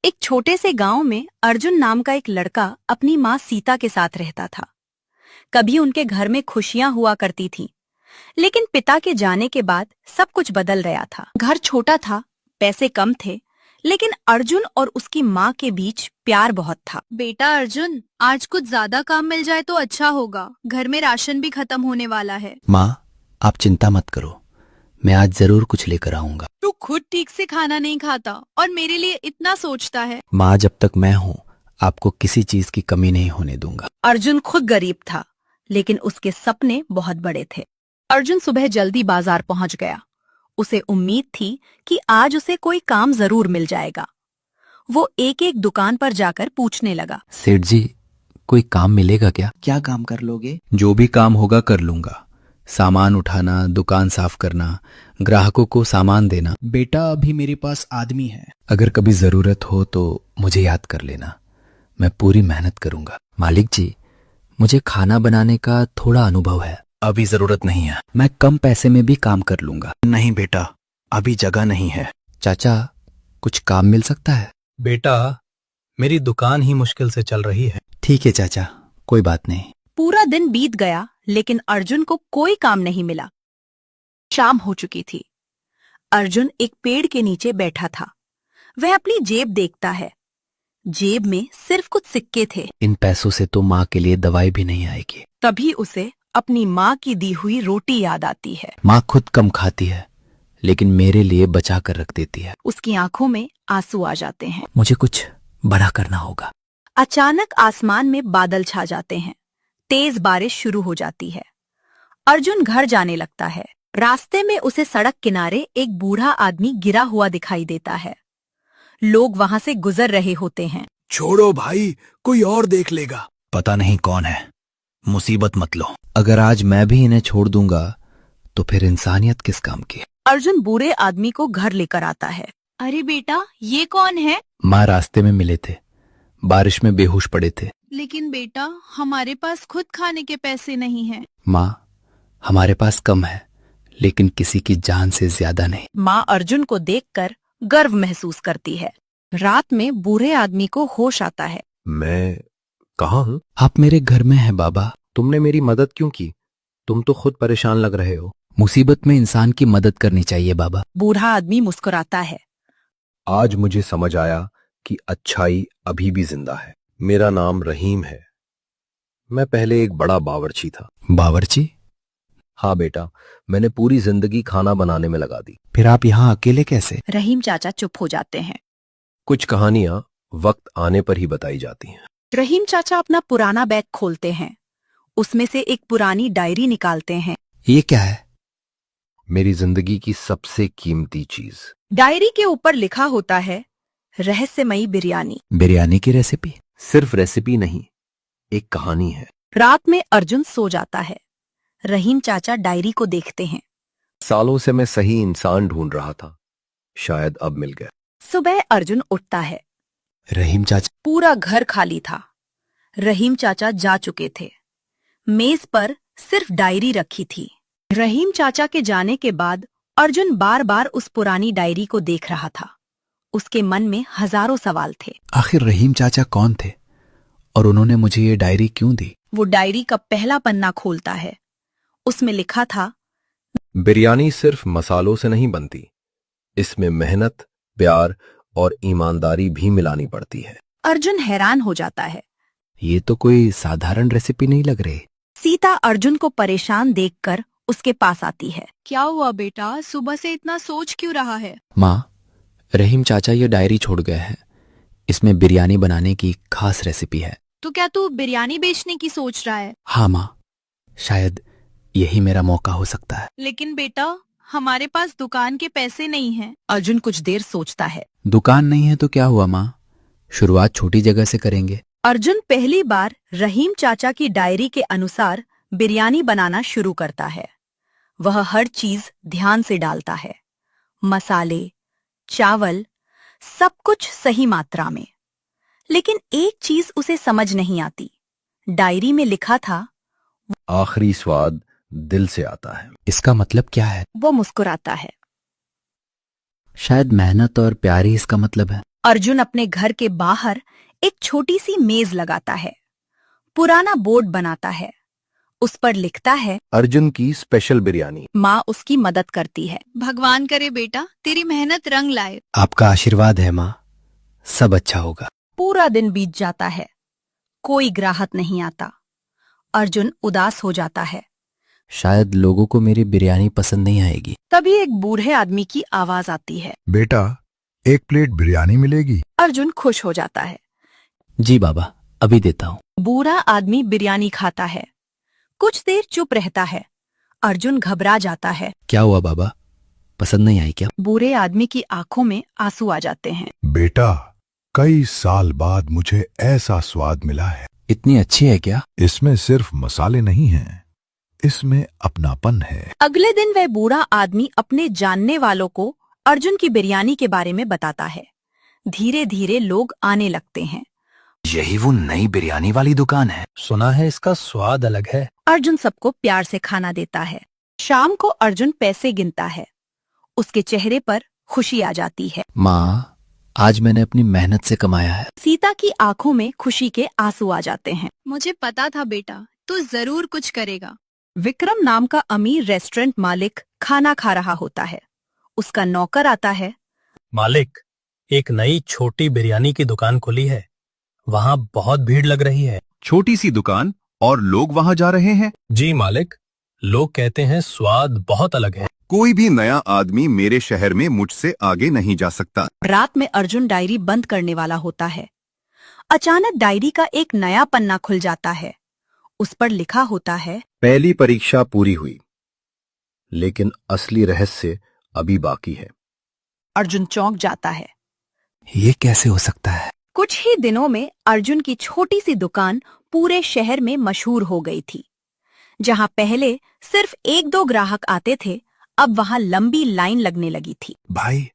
एक छोटे से गांव में अर्जुन नाम का एक लड़का अपनी माँ सीता के साथ रहता था। कभी उनके घर में खुशियां हुआ करती थीं, लेकिन पिता के जाने के बाद सब कुछ बदल गया था। घर छोटा था, पैसे कम थे, लेकिन अर्जुन और उसकी माँ के बीच प्यार बहुत था। बेटा अर्जुन, आज कुछ ज्यादा काम मिल जाए तो अच्छा होगा। घर में राशन भी खत्म होने वाला है। माँ, आप चिंता मत करो, मैं आज जरूर कुछ लेकर आऊंगा। तू खुद ठीक से खाना नहीं खाता और मेरे लिए इतना सोचता है। माँ, जब तक मैं हूँ आपको किसी चीज की कमी नहीं होने दूंगा। अर्जुन खुद गरीब था, लेकिन उसके सपने बहुत बड़े थे। अर्जुन सुबह जल्दी बाजार पहुंच गया। उसे उम्मीद थी कि आज उसे कोई काम जरूर मिल जाएगा। वो एक एक दुकान पर जाकर पूछने लगा। सेठ जी, कोई काम मिलेगा क्या? क्या काम कर लोगे? जो भी काम होगा कर लूंगा। सामान उठाना, दुकान साफ करना, ग्राहकों को सामान देना। बेटा, अभी मेरे पास आदमी है। अगर कभी जरूरत हो तो मुझे याद कर लेना, मैं पूरी मेहनत करूंगा। मालिक जी, मुझे खाना बनाने का थोड़ा अनुभव है। अभी जरूरत नहीं है। मैं कम पैसे में भी काम कर लूंगा। नहीं बेटा, अभी जगह नहीं है। चाचा, कुछ काम मिल सकता है? बेटा, मेरी दुकान ही मुश्किल से चल रही है। ठीक है चाचा, कोई बात नहीं। पूरा दिन बीत गया, लेकिन अर्जुन को कोई काम नहीं मिला। शाम हो चुकी थी। अर्जुन एक पेड़ के नीचे बैठा था। वह अपनी जेब देखता है। जेब में सिर्फ कुछ सिक्के थे। इन पैसों से तो माँ के लिए दवाई भी नहीं आएगी। तभी उसे अपनी माँ की दी हुई रोटी याद आती है। माँ खुद कम खाती है, लेकिन मेरे लिए बचा कर रख देती है। उसकी आंखों में आंसू आ जाते हैं। मुझे कुछ बड़ा करना होगा। अचानक आसमान में बादल छा जाते हैं। तेज बारिश शुरू हो जाती है। अर्जुन घर जाने लगता है। रास्ते में उसे सड़क किनारे एक बूढ़ा आदमी गिरा हुआ दिखाई देता है। लोग वहां से गुजर रहे होते हैं। छोड़ो भाई, कोई और देख लेगा। पता नहीं कौन है, मुसीबत मत लो। अगर आज मैं भी इन्हें छोड़ दूंगा तो फिर इंसानियत किस काम की? अर्जुन बूढ़े आदमी को घर लेकर आता है। अरे बेटा, ये कौन है? माँ रास्ते में मिले थे, बारिश में बेहोश पड़े थे। लेकिन बेटा, हमारे पास खुद खाने के पैसे नहीं हैं। माँ, हमारे पास कम है, लेकिन किसी की जान से ज्यादा नहीं। माँ अर्जुन को देखकर गर्व महसूस करती है। रात में बूढ़े आदमी को होश आता है। मैं कहाँ हूँ? आप मेरे घर में हैं बाबा। तुमने मेरी मदद क्यों की? तुम तो खुद परेशान लग रहे हो। मुसीबत में इंसान की मदद करनी चाहिए बाबा। बूढ़ा आदमी मुस्कुराता है। आज मुझे समझ आया कि अच्छाई अभी भी जिंदा है। मेरा नाम रहीम है। मैं पहले एक बड़ा बावर्ची था। बावर्ची? हाँ बेटा, मैंने पूरी जिंदगी खाना बनाने में लगा दी। फिर आप यहाँ अकेले कैसे? रहीम चाचा चुप हो जाते हैं। कुछ कहानियां वक्त आने पर ही बताई जाती हैं। रहीम चाचा अपना पुराना बैग खोलते हैं। उसमें से एक पुरानी डायरी निकालते हैं। ये क्या है? मेरी जिंदगी की सबसे कीमती चीज। डायरी के ऊपर लिखा होता है, रहस्यमयी बिरयानी। बिरयानी की रेसिपी? सिर्फ रेसिपी नहीं, एक कहानी है। रात में अर्जुन सो जाता है। रहीम चाचा डायरी को देखते हैं। सालों से मैं सही इंसान ढूंढ रहा था, शायद अब मिल गया। सुबह अर्जुन उठता है। रहीम चाचा? पूरा घर खाली था। रहीम चाचा जा चुके थे। मेज पर सिर्फ डायरी रखी थी। रहीम चाचा के जाने के बाद अर्जुन बार बार उस पुरानी डायरी को देख रहा था। उसके मन में हजारों सवाल थे। आखिर रहीम चाचा कौन थे और उन्होंने मुझे ये डायरी क्यों दी? वो डायरी का पहला पन्ना खोलता है। उसमें लिखा था, बिरयानी सिर्फ मसालों से नहीं बनती, इसमें मेहनत, प्यार और ईमानदारी भी मिलानी पड़ती है। अर्जुन हैरान हो जाता है। ये तो कोई साधारण रेसिपी नहीं लग रही। सीता अर्जुन को परेशान देखकर उसके पास आती है। क्या हुआ बेटा, सुबह से इतना सोच क्यों रहा है? माँ, रहीम चाचा ये डायरी छोड़ गए हैं। इसमें बिरयानी बनाने की खास रेसिपी है। तो क्या तू बिरयानी बेचने की सोच रहा है? हाँ माँ, शायद यही मेरा मौका हो सकता है। लेकिन बेटा, हमारे पास दुकान के पैसे नहीं हैं। अर्जुन कुछ देर सोचता है। दुकान नहीं है तो क्या हुआ माँ, शुरुआत छोटी जगह से करेंगे। अर्जुन पहली बार रहीम चाचा की डायरी के अनुसार बिरयानी बनाना शुरू करता है। वह हर चीज ध्यान से डालता है। मसाले, चावल, सब कुछ सही मात्रा में। लेकिन एक चीज उसे समझ नहीं आती। डायरी में लिखा था, आखिरी स्वाद दिल से आता है। इसका मतलब क्या है? वो मुस्कुराता है। शायद मेहनत और प्यार ही इसका मतलब है। अर्जुन अपने घर के बाहर एक छोटी सी मेज लगाता है, पुराना बोर्ड बनाता है। उस पर लिखता है, अर्जुन की स्पेशल बिरयानी। माँ उसकी मदद करती है। भगवान करे बेटा तेरी मेहनत रंग लाए। आपका आशीर्वाद है माँ, सब अच्छा होगा। पूरा दिन बीत जाता है, कोई ग्राहक नहीं आता। अर्जुन उदास हो जाता है। शायद लोगों को मेरी बिरयानी पसंद नहीं आएगी। तभी एक बूढ़े आदमी की आवाज आती है। बेटा, एक प्लेट बिरयानी मिलेगी? अर्जुन खुश हो जाता है। जी बाबा, अभी देता हूँ। बूढ़ा आदमी बिरयानी खाता है, कुछ देर चुप रहता है। अर्जुन घबरा जाता है। क्या हुआ बाबा, पसंद नहीं आई क्या? बूढ़े आदमी की आंखों में आंसू आ जाते हैं। बेटा, कई साल बाद मुझे ऐसा स्वाद मिला है। इतनी अच्छी है क्या? इसमें सिर्फ मसाले नहीं हैं, इसमें अपनापन है। अगले दिन वह बूढ़ा आदमी अपने जानने वालों को अर्जुन की बिरयानी के बारे में बताता है। धीरे धीरे लोग आने लगते हैं। यही वो नई बिरयानी वाली दुकान है। सुना है इसका स्वाद अलग है। अर्जुन सबको प्यार से खाना देता है। शाम को अर्जुन पैसे गिनता है। उसके चेहरे पर खुशी आ जाती है। माँ, आज मैंने अपनी मेहनत से कमाया है। सीता की आंखों में खुशी के आंसू आ जाते हैं। मुझे पता था बेटा तू जरूर कुछ करेगा। विक्रम नाम का अमीर रेस्टोरेंट मालिक खाना खा रहा होता है। उसका नौकर आता है। मालिक, एक नई छोटी बिरयानी की दुकान खुली है, वहाँ बहुत भीड़ लग रही है। छोटी सी दुकान और लोग वहाँ जा रहे हैं? जी मालिक, लोग कहते हैं स्वाद बहुत अलग है। कोई भी नया आदमी मेरे शहर में मुझसे आगे नहीं जा सकता। रात में अर्जुन डायरी बंद करने वाला होता है। अचानक डायरी का एक नया पन्ना खुल जाता है। उस पर लिखा होता है, पहली परीक्षा पूरी हुई, लेकिन असली रहस्य अभी बाकी है। अर्जुन चौंक जाता है। ये कैसे हो सकता है? कुछ ही दिनों में अर्जुन की छोटी सी दुकान पूरे शहर में मशहूर हो गई थी। जहां पहले सिर्फ एक दो ग्राहक आते थे, अब वहां लंबी लाइन लगने लगी थी। भाई,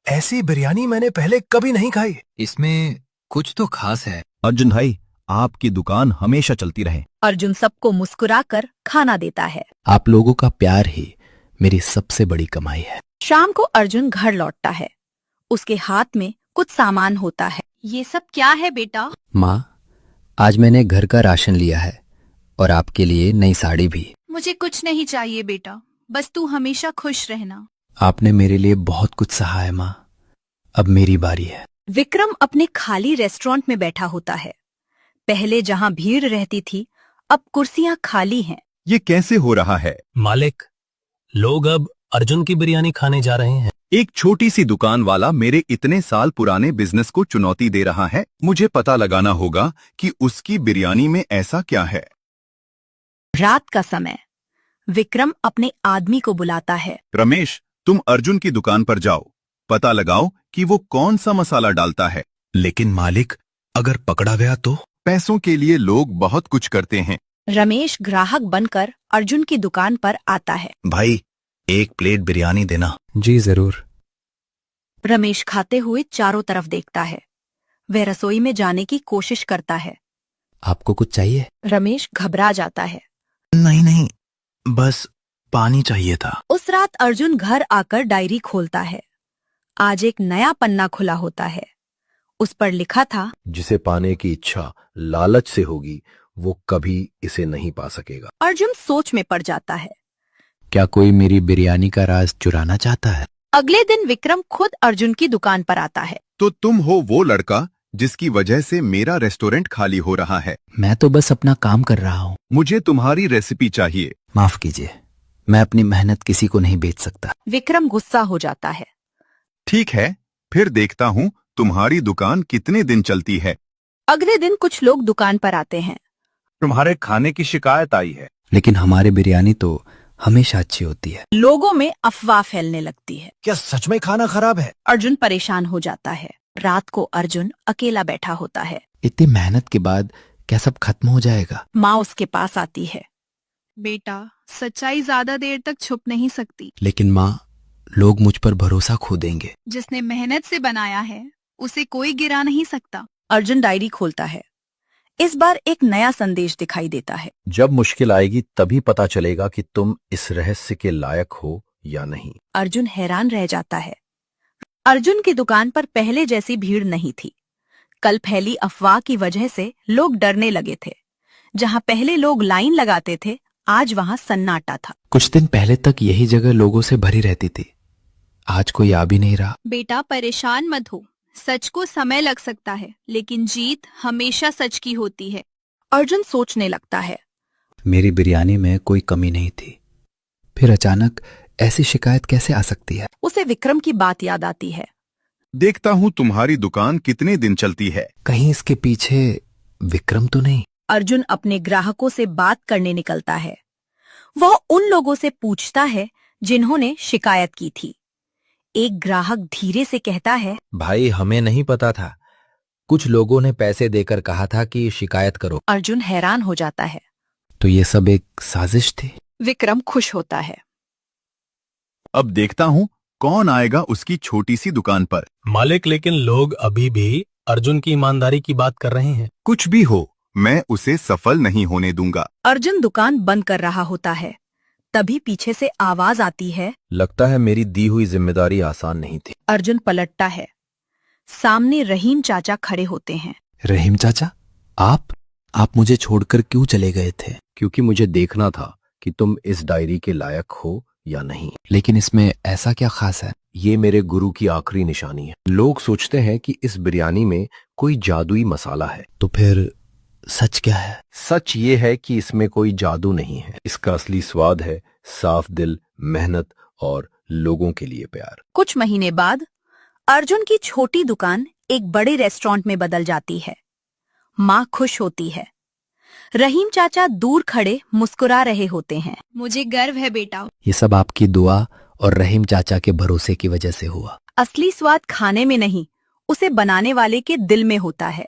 ऐसी बिरयानी मैंने पहले कभी नहीं खाई। इसमें कुछ तो खास है। अर्जुन भाई, आपकी दुकान हमेशा चलती रहे। अर्जुन सबको मुस्कुराकर खाना देता है। आप लोगों का प्यार ही मेरी सबसे बड़ी कमाई है। शाम को अर्जुन घर लौटता है। उसके हाथ में कुछ सामान होता है। ये सब क्या है बेटा? माँ, आज मैंने घर का राशन लिया है और आपके लिए नई साड़ी भी। मुझे कुछ नहीं चाहिए बेटा, बस तू हमेशा खुश रहना। आपने मेरे लिए बहुत कुछ सहा है माँ, अब मेरी बारी है। विक्रम अपने खाली रेस्टोरेंट में बैठा होता है। पहले जहां भीड़ रहती थी, अब कुर्सियां खाली हैं। ये कैसे हो रहा है? मालिक, लोग अब अर्जुन की बिरयानी खाने जा रहे हैं। एक छोटी सी दुकान वाला मेरे इतने साल पुराने बिजनेस को चुनौती दे रहा है। मुझे पता लगाना होगा कि उसकी बिरयानी में ऐसा क्या है। रात का समय, विक्रम अपने आदमी को बुलाता है। रमेश, तुम अर्जुन की दुकान पर जाओ, पता लगाओ कि वो कौन सा मसाला डालता है। लेकिन मालिक, अगर पकड़ा गया तो? पैसों के लिए लोग बहुत कुछ करते हैं। रमेश ग्राहक बनकर अर्जुन की दुकान पर आता है। भाई, एक प्लेट बिरयानी देना। जी जरूर। रमेश खाते हुए चारों तरफ देखता है। वह रसोई में जाने की कोशिश करता है। आपको कुछ चाहिए? रमेश घबरा जाता है। नहीं नहीं, बस पानी चाहिए था। उस रात अर्जुन घर आकर डायरी खोलता है। आज एक नया पन्ना खुला होता है। उस पर लिखा था, जिसे पाने की इच्छा लालच से होगी, वो कभी इसे नहीं पा सकेगा। अर्जुन सोच में पड़ जाता है। क्या कोई मेरी बिरयानी का राज चुराना चाहता है? अगले दिन विक्रम खुद अर्जुन की दुकान पर आता है। तो तुम हो वो लड़का जिसकी वजह से मेरा रेस्टोरेंट खाली हो रहा है। मैं तो बस अपना काम कर रहा हूँ। मुझे तुम्हारी रेसिपी चाहिए। माफ कीजिए, मैं अपनी मेहनत किसी को नहीं बेच सकता। विक्रम गुस्सा हो जाता है। ठीक है, फिर देखता हूँ तुम्हारी दुकान कितने दिन चलती है। अगले दिन कुछ लोग दुकान पर आते हैं। तुम्हारे खाने की शिकायत आई है। लेकिन हमारी बिरयानी तो हमेशा अच्छी होती है। लोगों में अफवाह फैलने लगती है। क्या सच में खाना खराब है? अर्जुन परेशान हो जाता है। रात को अर्जुन अकेला बैठा होता है। इतनी मेहनत के बाद क्या सब खत्म हो जाएगा? माँ उसके पास आती है। बेटा, सच्चाई ज्यादा देर तक छुप नहीं सकती। लेकिन माँ, लोग मुझ पर भरोसा खो देंगे। जिसने मेहनत से बनाया है उसे कोई गिरा नहीं सकता। अर्जुन डायरी खोलता है। इस बार एक नया संदेश दिखाई देता है। जब मुश्किल आएगी तभी पता चलेगा कि तुम इस रहस्य के लायक हो या नहीं। अर्जुन हैरान रह जाता है। अर्जुन की दुकान पर पहले जैसी भीड़ नहीं थी। कल फैली अफवाह की वजह से लोग डरने लगे थे। जहां पहले लोग लाइन लगाते थे, आज वहां सन्नाटा था। कुछ दिन पहले तक यही जगह लोगों से भरी रहती थी, आज कोई आ भी नहीं रहा। बेटा परेशान मत हो, सच को समय लग सकता है लेकिन जीत हमेशा सच की होती है। अर्जुन सोचने लगता है। मेरी बिरयानी में कोई कमी नहीं थी, फिर अचानक ऐसी शिकायत कैसे आ सकती है? उसे विक्रम की बात याद आती है। देखता हूँ तुम्हारी दुकान कितने दिन चलती है। कहीं इसके पीछे विक्रम तो नहीं? अर्जुन अपने ग्राहकों से बात करने निकलता है। वह उन लोगों से पूछता है जिन्होंने शिकायत की थी। एक ग्राहक धीरे से कहता है, भाई हमें नहीं पता था, कुछ लोगों ने पैसे देकर कहा था कि शिकायत करो। अर्जुन हैरान हो जाता है। तो ये सब एक साजिश थी? विक्रम खुश होता है। अब देखता हूँ कौन आएगा उसकी छोटी सी दुकान पर। मालिक, लेकिन लोग अभी भी अर्जुन की ईमानदारी की बात कर रहे हैं। कुछ भी हो, मैं उसे सफल नहीं होने दूंगा। अर्जुन दुकान बंद कर रहा होता है। तभी पीछे से आवाज आती है। लगता है मेरी दी हुई जिम्मेदारी आसान नहीं थी। अर्जुन पलटता है। सामने रहीम चाचा खड़े होते हैं। रहीम चाचा, आप मुझे छोड़कर क्यों चले गए थे? क्योंकि मुझे देखना था कि तुम इस डायरी के लायक हो या नहीं। लेकिन इसमें ऐसा क्या खास है? ये मेरे गुरु की आखिरी निशानी है। लोग सोचते हैं कि इस बिरयानी में कोई जादुई मसाला है। तो फिर सच क्या है? सच ये है कि इसमें कोई जादू नहीं है। इसका असली स्वाद है साफ दिल, मेहनत और लोगों के लिए प्यार। कुछ महीने बाद अर्जुन की छोटी दुकान एक बड़े रेस्टोरेंट में बदल जाती है। माँ खुश होती है। रहीम चाचा दूर खड़े मुस्कुरा रहे होते हैं। मुझे गर्व है बेटा। ये सब आपकी दुआ और रहीम चाचा के भरोसे की वजह से हुआ। असली स्वाद खाने में नहीं, उसे बनाने वाले के दिल में होता है।